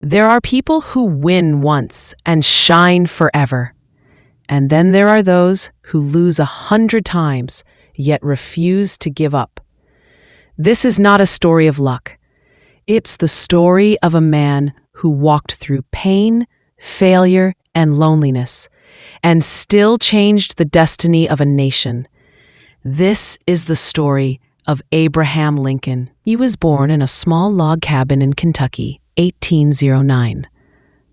There are people who win once and shine forever. And then there are those who lose 100 times, yet refuse to give up. This is not a story of luck. It's the story of a man who walked through pain, failure, and loneliness, and still changed the destiny of a nation. This is the story of Abraham Lincoln. He was born in a small log cabin in Kentucky, 1809.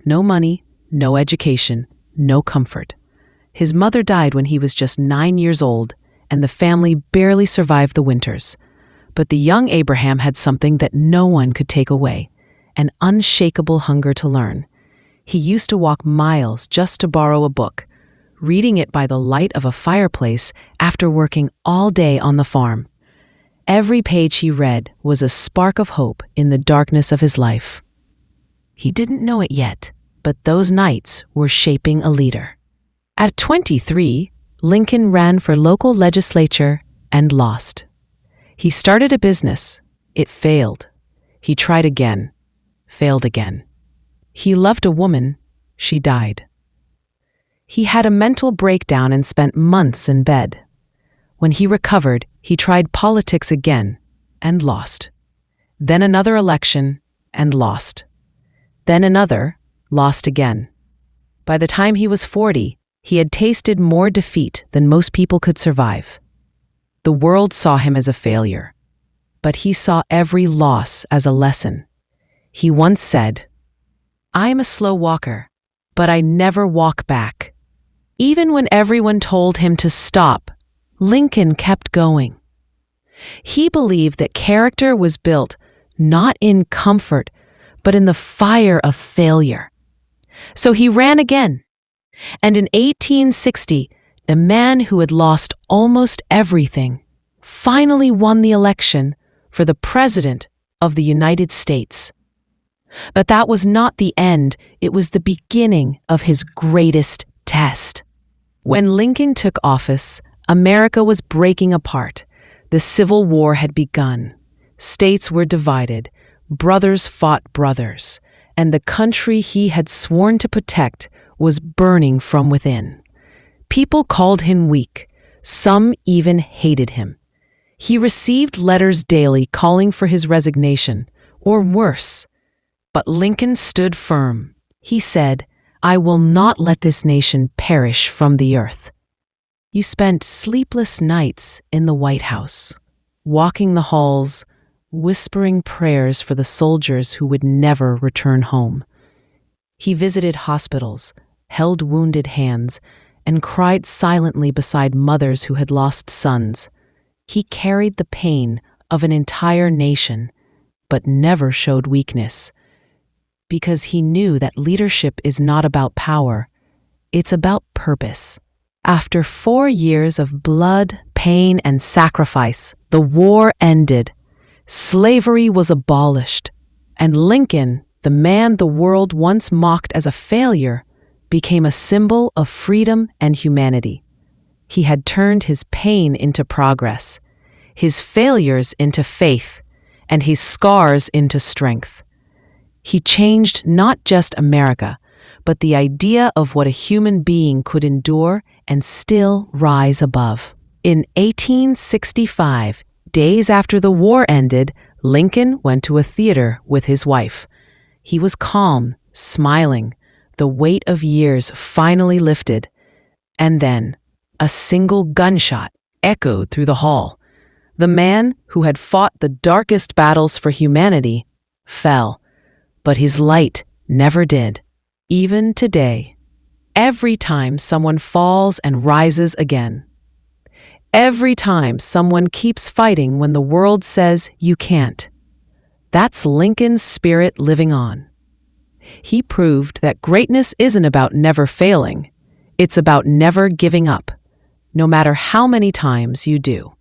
No money, no education, no comfort. His mother died when he was just 9 years old, and the family barely survived the winters. But the young Abraham had something that no one could take away, an unshakable hunger to learn. He used to walk miles just to borrow a book, reading it by the light of a fireplace after working all day on the farm. Every page he read was a spark of hope in the darkness of his life. He didn't know it yet, but those nights were shaping a leader. At 23, Lincoln ran for local legislature and lost. He started a business. It failed. He tried again. Failed again. He loved a woman. She died. He had a mental breakdown and spent months in bed. When he recovered, he tried politics again and lost. Then another election and lost. Then another, lost again. By the time he was 40, he had tasted more defeat than most people could survive. The world saw him as a failure, but he saw every loss as a lesson. He once said, "I am a slow walker, but I never walk back." Even when everyone told him to stop, Lincoln kept going. He believed that character was built not in comfort, but in the fire of failure. So he ran again. And in 1860, the man who had lost almost everything finally won the election for the President of the United States. But that was not the end, it was the beginning of his greatest test. When Lincoln took office, America was breaking apart. The Civil War had begun. States were divided. Brothers fought brothers. And the country he had sworn to protect was burning from within. People called him weak. Some even hated him. He received letters daily calling for his resignation, or worse. But Lincoln stood firm. He said, "I will not let this nation perish from the earth." You spent sleepless nights in the White House, walking the halls, whispering prayers for the soldiers who would never return home. He visited hospitals, held wounded hands, and cried silently beside mothers who had lost sons. He carried the pain of an entire nation, but never showed weakness, because he knew that leadership is not about power, it's about purpose. After 4 years of blood, pain, and sacrifice, the war ended. Slavery was abolished, and Lincoln, the man the world once mocked as a failure, became a symbol of freedom and humanity. He had turned his pain into progress, his failures into faith, and his scars into strength. He changed not just America, but the idea of what a human being could endure and still rise above. In 1865, days after the war ended, Lincoln went to a theater with his wife. He was calm, smiling. The weight of years finally lifted. And then, a single gunshot echoed through the hall. The man who had fought the darkest battles for humanity fell, but his light never did. Even today, every time someone falls and rises again, every time someone keeps fighting when the world says you can't, that's Lincoln's spirit living on. He proved that greatness isn't about never failing, it's about never giving up, no matter how many times you do.